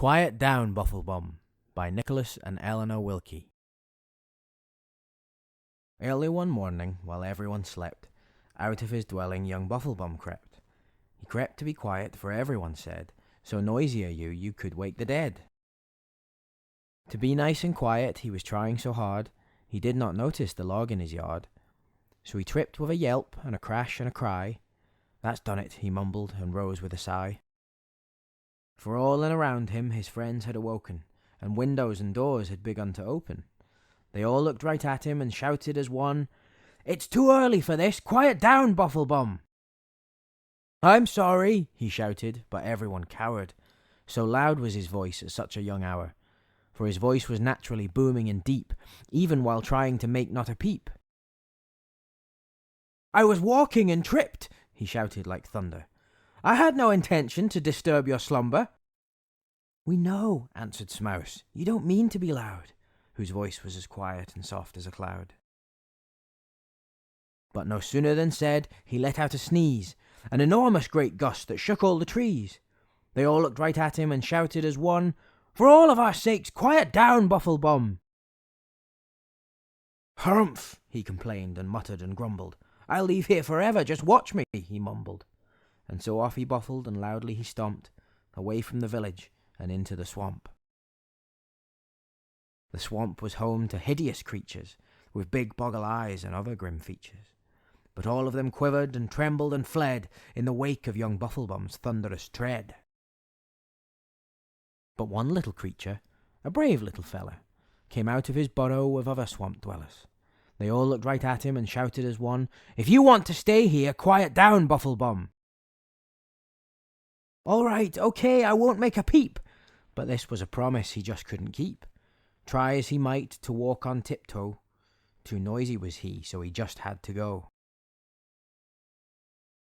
Quiet Down, Bufflebum by Nicholas and Eleanor Wilkie. Early one morning, while everyone slept, out of his dwelling young Bufflebum crept. He crept to be quiet, for everyone said, so noisy are you could wake the dead. To be nice and quiet he was trying so hard, he did not notice the log in his yard. So he tripped with a yelp and a crash and a cry. That's done it, he mumbled, and rose with a sigh. For all and around him his friends had awoken, and windows and doors had begun to open. They all looked right at him and shouted as one, "It's too early for this! Quiet down, Bufflebum!" "I'm sorry," he shouted, but everyone cowered. So loud was his voice at such a young hour, for his voice was naturally booming and deep, even while trying to make not a peep. "I was walking and tripped," he shouted like thunder. "I had no intention to disturb your slumber." "We know," answered Smouse, "you don't mean to be loud," whose voice was as quiet and soft as a cloud. But no sooner than said, he let out a sneeze, an enormous great gust that shook all the trees. They all looked right at him and shouted as one, "For all of our sakes, quiet down, Bufflebum!" "Humph!" he complained and muttered and grumbled. "I'll leave here forever, just watch me," he mumbled. And so off he buffled and loudly he stomped, away from the village and into the swamp. The swamp was home to hideous creatures, with big boggle eyes and other grim features. But all of them quivered and trembled and fled in the wake of young Bufflebum's thunderous tread. But one little creature, a brave little feller, came out of his burrow with other swamp dwellers. They all looked right at him and shouted as one, "If you want to stay here, quiet down, Bufflebum." "All right, okay, I won't make a peep," but this was a promise he just couldn't keep. Try as he might to walk on tiptoe, too noisy was he, so he just had to go.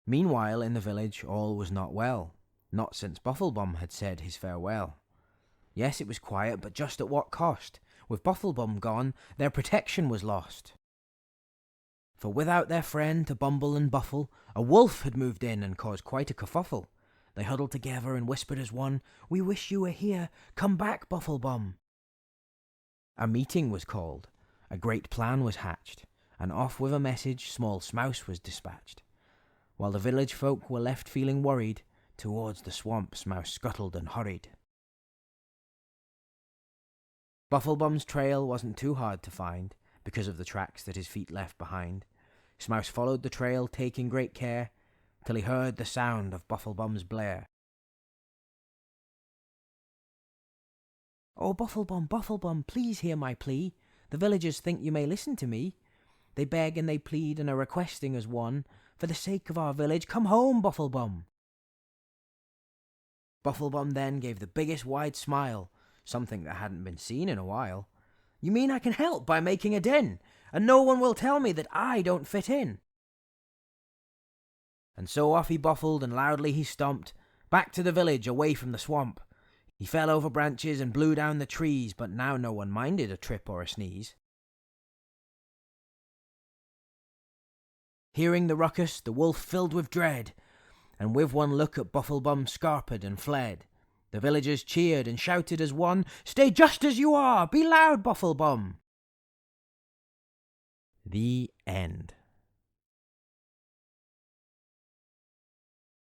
Meanwhile, in the village, all was not well, not since Bufflebum had said his farewell. Yes, it was quiet, but just at what cost? With Bufflebum gone, their protection was lost. For without their friend to bumble and buffle, a wolf had moved in and caused quite a kerfuffle. They huddled together and whispered as one, "We wish you were here, come back, Bufflebum." A meeting was called, a great plan was hatched, and off with a message small Smouse was dispatched. While the village folk were left feeling worried, towards the swamp Smouse scuttled and hurried. Bufflebum's trail wasn't too hard to find, because of the tracks that his feet left behind. Smouse followed the trail, taking great care, till he heard the sound of Bufflebum's blare. "Oh, Bufflebum, Bufflebum, please hear my plea. The villagers think you may listen to me. They beg and they plead and are requesting as one, for the sake of our village, come home, Bufflebum." Bufflebum then gave the biggest wide smile, something that hadn't been seen in a while. "You mean I can help by making a den, and no one will tell me that I don't fit in?" And so off he buffled and loudly he stomped, back to the village away from the swamp. He fell over branches and blew down the trees, but now no one minded a trip or a sneeze. Hearing the ruckus, the wolf filled with dread, and with one look at Bufflebum scarpered and fled. The villagers cheered and shouted as one, "Stay just as you are, be loud, Bufflebum." The end.